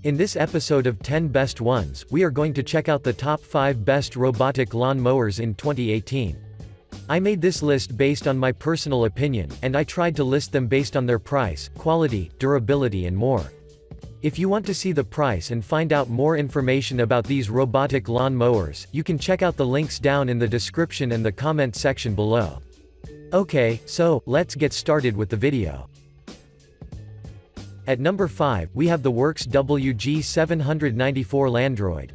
In this episode of 10 Best Ones, we are going to check out the top 5 best robotic lawn mowers in 2018. I made this list based on my personal opinion, and I tried to list them based on their price, quality, durability and more. If you want to see the price and find out more information about these robotic lawn mowers, you can check out the links down in the description and the comment section below. Okay, so, let's get started with the video. At number 5, we have the Works WG794 Landroid.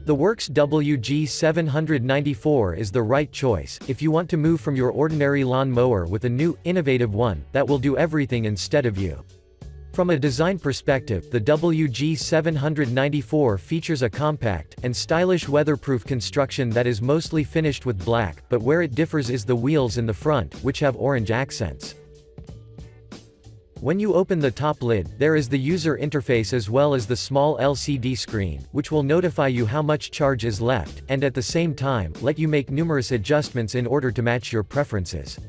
The Works WG794 is the right choice, if you want to move from your ordinary lawn mower with a new, innovative one, that will do everything instead of you. From a design perspective, the WG794 features a compact, and stylish weatherproof construction that is mostly finished with black, but where it differs is the wheels in the front, which have orange accents. When you open the top lid, there is the user interface as well as the small LCD screen, which will notify you how much charge is left, and at the same time, let you make numerous adjustments in order to match your preferences.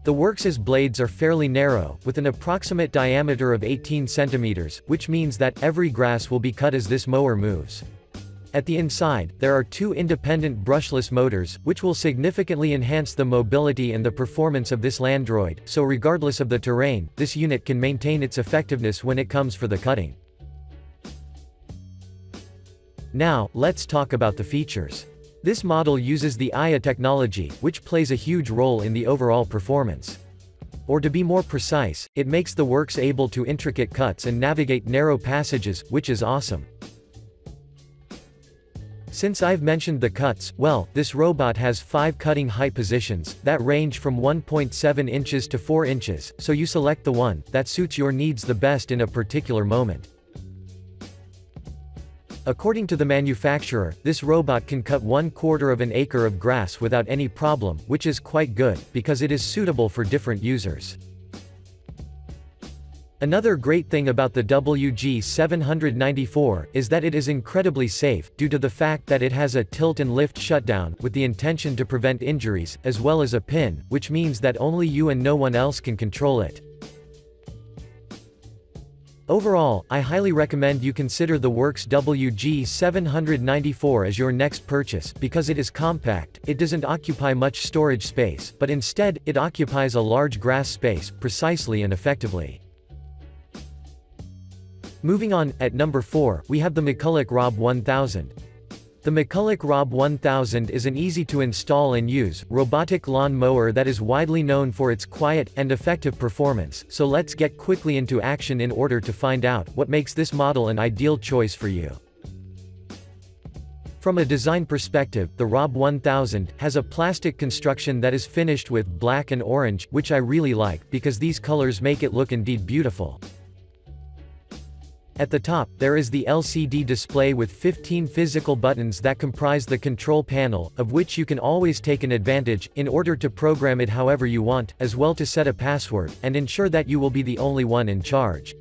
The Works' blades are fairly narrow, with an approximate diameter of 18 centimeters, which means that every grass will be cut as this mower moves. At the inside, there are two independent brushless motors, which will significantly enhance the mobility and the performance of this Landroid, so regardless of the terrain, this unit can maintain its effectiveness when it comes for the cutting. Now, let's talk about the features. This model uses the IA technology, which plays a huge role in the overall performance. Or to be more precise, it makes the Works able to intricate cuts and navigate narrow passages, which is awesome. Since I've mentioned the cuts, well, this robot has 5 cutting height positions, that range from 1.7 inches to 4 inches, so you select the one that suits your needs the best in a particular moment. According to the manufacturer, this robot can cut 1/4 of an acre of grass without any problem, which is quite good, because it is suitable for different users. Another great thing about the WG794 is that it is incredibly safe, due to the fact that it has a tilt and lift shutdown, with the intention to prevent injuries, as well as a pin, which means that only you and no one else can control it. Overall, I highly recommend you consider the Works WG794 as your next purchase, because it is compact, it doesn't occupy much storage space, but instead, it occupies a large grass space, precisely and effectively. Moving on, at number 4, we have the McCulloch Rob 1000. The McCulloch Rob 1000 is an easy-to-install and use, robotic lawn mower that is widely known for its quiet, and effective performance, so let's get quickly into action in order to find out what makes this model an ideal choice for you. From a design perspective, the Rob 1000 has a plastic construction that is finished with black and orange, which I really like, because these colors make it look indeed beautiful. At the top, there is the LCD display with 15 physical buttons that comprise the control panel, of which you can always take an advantage, in order to program it however you want, as well to set a password, and ensure that you will be the only one in charge.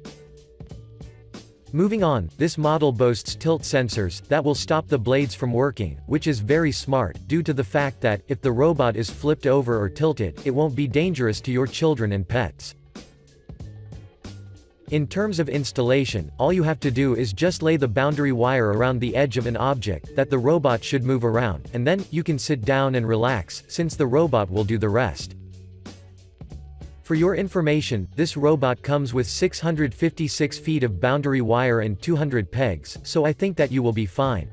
Moving on, this model boasts tilt sensors, that will stop the blades from working, which is very smart, due to the fact that, if the robot is flipped over or tilted, it won't be dangerous to your children and pets. In terms of installation, all you have to do is just lay the boundary wire around the edge of an object that the robot should move around, and then, you can sit down and relax, since the robot will do the rest. For your information, this robot comes with 656 feet of boundary wire and 200 pegs, so I think that you will be fine.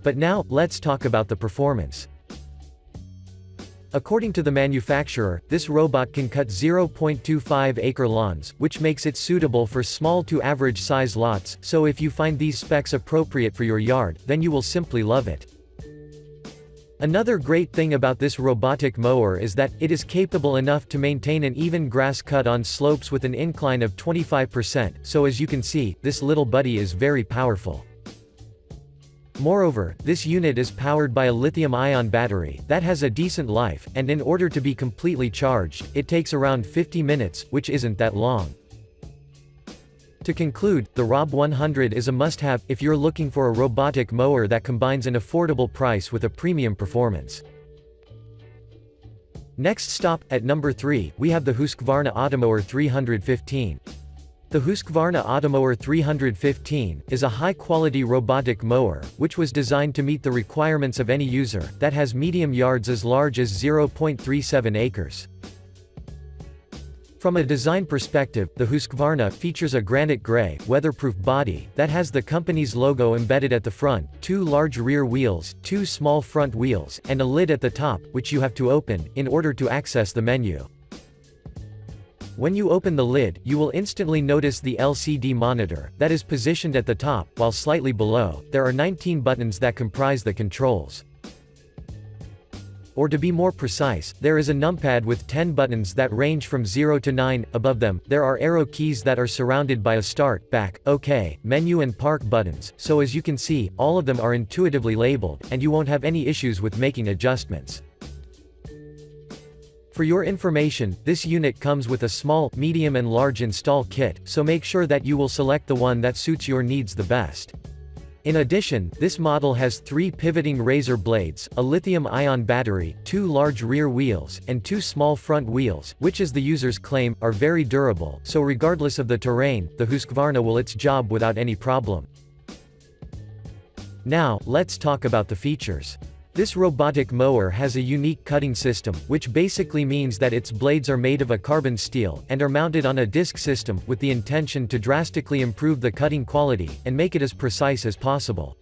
But now, let's talk about the performance. According to the manufacturer, this robot can cut 0.25 acre lawns, which makes it suitable for small to average size lots, so if you find these specs appropriate for your yard, then you will simply love it. Another great thing about this robotic mower is that, it is capable enough to maintain an even grass cut on slopes with an incline of 25%, so as you can see, this little buddy is very powerful. Moreover, this unit is powered by a lithium-ion battery that has a decent life, and in order to be completely charged, it takes around 50 minutes, which isn't that long. To conclude, the Rob 100 is a must-have, if you're looking for a robotic mower that combines an affordable price with a premium performance. Next stop, at number 3, we have the Husqvarna Automower 315. The Husqvarna Automower 315 is a high-quality robotic mower, which was designed to meet the requirements of any user, that has medium yards as large as 0.37 acres. From a design perspective, the Husqvarna features a granite gray, weatherproof body, that has the company's logo embedded at the front, 2 large rear wheels, 2 small front wheels, and a lid at the top, which you have to open, in order to access the menu. When you open the lid, you will instantly notice the LCD monitor, that is positioned at the top, while slightly below, there are 19 buttons that comprise the controls. Or to be more precise, there is a numpad with 10 buttons that range from 0 to 9, above them, there are arrow keys that are surrounded by a start, back, OK, menu and park buttons, so as you can see, all of them are intuitively labeled, and you won't have any issues with making adjustments. For your information, this unit comes with a small, medium and large install kit, so make sure that you will select the one that suits your needs the best. In addition, this model has 3 pivoting razor blades, a lithium-ion battery, 2 large rear wheels, and 2 small front wheels, which as the users claim, are very durable, so regardless of the terrain, the Husqvarna will its job without any problem. Now, let's talk about the features. This robotic mower has a unique cutting system, which basically means that its blades are made of a carbon steel, and are mounted on a disc system, with the intention to drastically improve the cutting quality, and make it as precise as possible.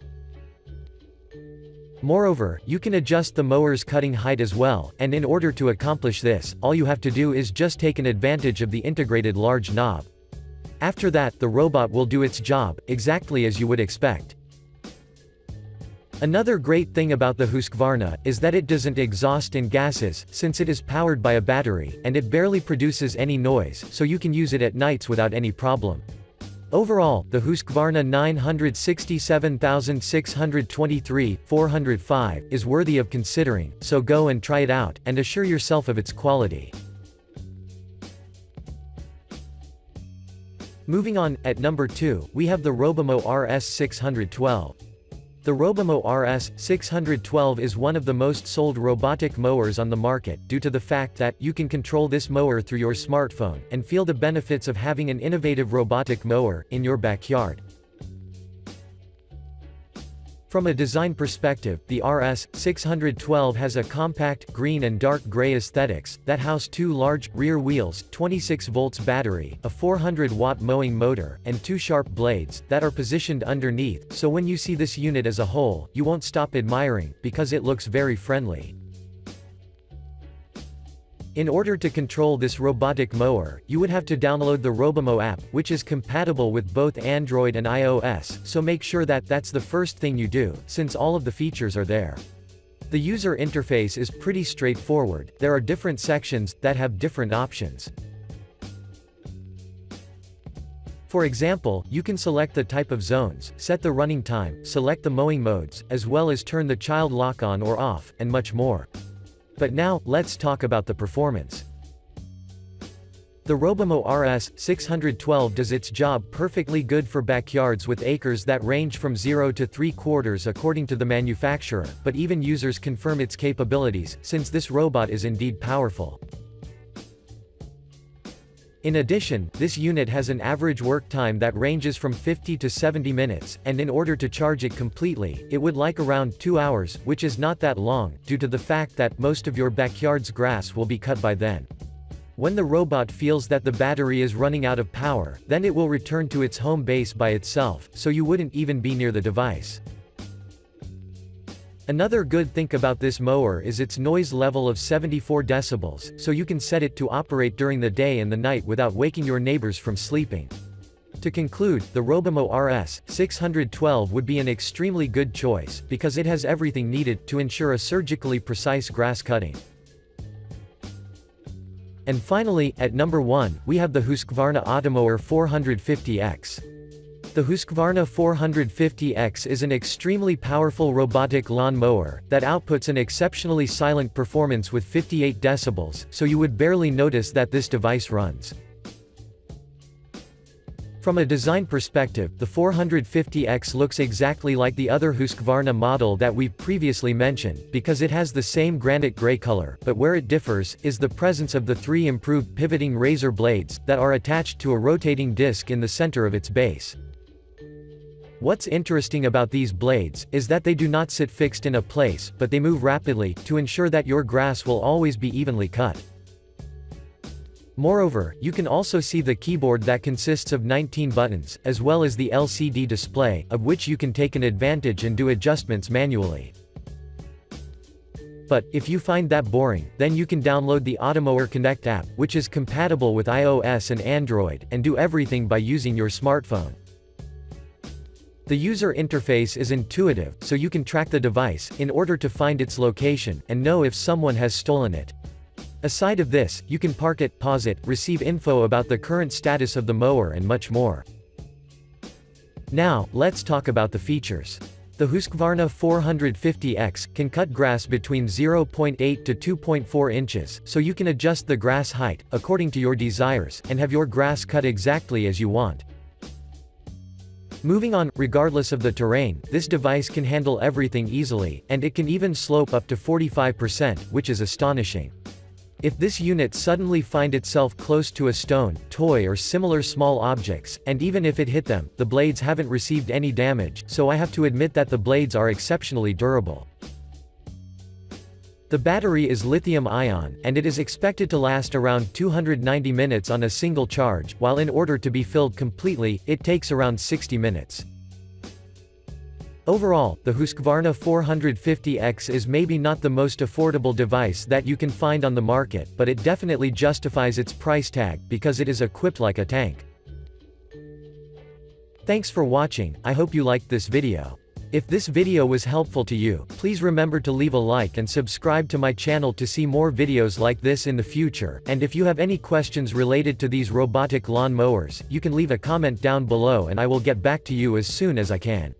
Moreover, you can adjust the mower's cutting height as well, and in order to accomplish this, all you have to do is just take an advantage of the integrated large knob. After that, the robot will do its job, exactly as you would expect. Another great thing about the Husqvarna is that it doesn't exhaust in gases, since it is powered by a battery, and it barely produces any noise, so you can use it at nights without any problem. Overall, the Husqvarna 967623-405 is worthy of considering, so go and try it out, and assure yourself of its quality. Moving on, at number 2, we have the Robomo RS612. The Robomo RS612 is one of the most sold robotic mowers on the market, due to the fact that you can control this mower through your smartphone, and feel the benefits of having an innovative robotic mower in your backyard. From a design perspective, the RS612 has a compact, green and dark gray aesthetics, that house 2 large, rear wheels, 26 volts battery, a 400-watt mowing motor, and 2 sharp blades, that are positioned underneath, so when you see this unit as a whole, you won't stop admiring, because it looks very friendly. In order to control this robotic mower, you would have to download the Robomo app, which is compatible with both Android and iOS, so make sure that that's the first thing you do, since all of the features are there. The user interface is pretty straightforward, there are different sections, that have different options. For example, you can select the type of zones, set the running time, select the mowing modes, as well as turn the child lock on or off, and much more. But now, let's talk about the performance. The Robomo RS612 does its job perfectly good for backyards with acres that range from 0 to 3/4 according to the manufacturer, but even users confirm its capabilities, since this robot is indeed powerful. In addition, this unit has an average work time that ranges from 50 to 70 minutes, and in order to charge it completely, it would like around 2 hours, which is not that long, due to the fact that most of your backyard's grass will be cut by then. When the robot feels that the battery is running out of power, then it will return to its home base by itself, so you wouldn't even be near the device. Another good thing about this mower is its noise level of 74 decibels, so you can set it to operate during the day and the night without waking your neighbors from sleeping. To conclude, the Robomo RS612 would be an extremely good choice, because it has everything needed to ensure a surgically precise grass cutting. And finally, at number 1, we have the Husqvarna Automower 450X. The Husqvarna 450X is an extremely powerful robotic lawn mower, that outputs an exceptionally silent performance with 58 decibels, so you would barely notice that this device runs. From a design perspective, the 450X looks exactly like the other Husqvarna model that we've previously mentioned, because it has the same granite gray color, but where it differs, is the presence of the 3 improved pivoting razor blades, that are attached to a rotating disc in the center of its base. What's interesting about these blades, is that they do not sit fixed in a place, but they move rapidly, to ensure that your grass will always be evenly cut. Moreover, you can also see the keyboard that consists of 19 buttons, as well as the LCD display, of which you can take an advantage and do adjustments manually. But, if you find that boring, then you can download the Automower Connect app, which is compatible with iOS and Android, and do everything by using your smartphone. The user interface is intuitive, so you can track the device, in order to find its location, and know if someone has stolen it. Aside of this, you can park it, pause it, receive info about the current status of the mower and much more. Now, let's talk about the features. The Husqvarna 450X can cut grass between 0.8 to 2.4 inches, so you can adjust the grass height, according to your desires, and have your grass cut exactly as you want. Moving on, regardless of the terrain, this device can handle everything easily, and it can even slope up to 45%, which is astonishing. If this unit suddenly find itself close to a stone, toy or similar small objects, and even if it hit them, the blades haven't received any damage, so I have to admit that the blades are exceptionally durable. The battery is lithium-ion, and it is expected to last around 290 minutes on a single charge, while in order to be filled completely, it takes around 60 minutes. Overall, the Husqvarna 450X is maybe not the most affordable device that you can find on the market, but it definitely justifies its price tag, because it is equipped like a tank. Thanks for watching, I hope you liked this video. If this video was helpful to you, please remember to leave a like and subscribe to my channel to see more videos like this in the future, and if you have any questions related to these robotic lawn mowers, you can leave a comment down below and I will get back to you as soon as I can.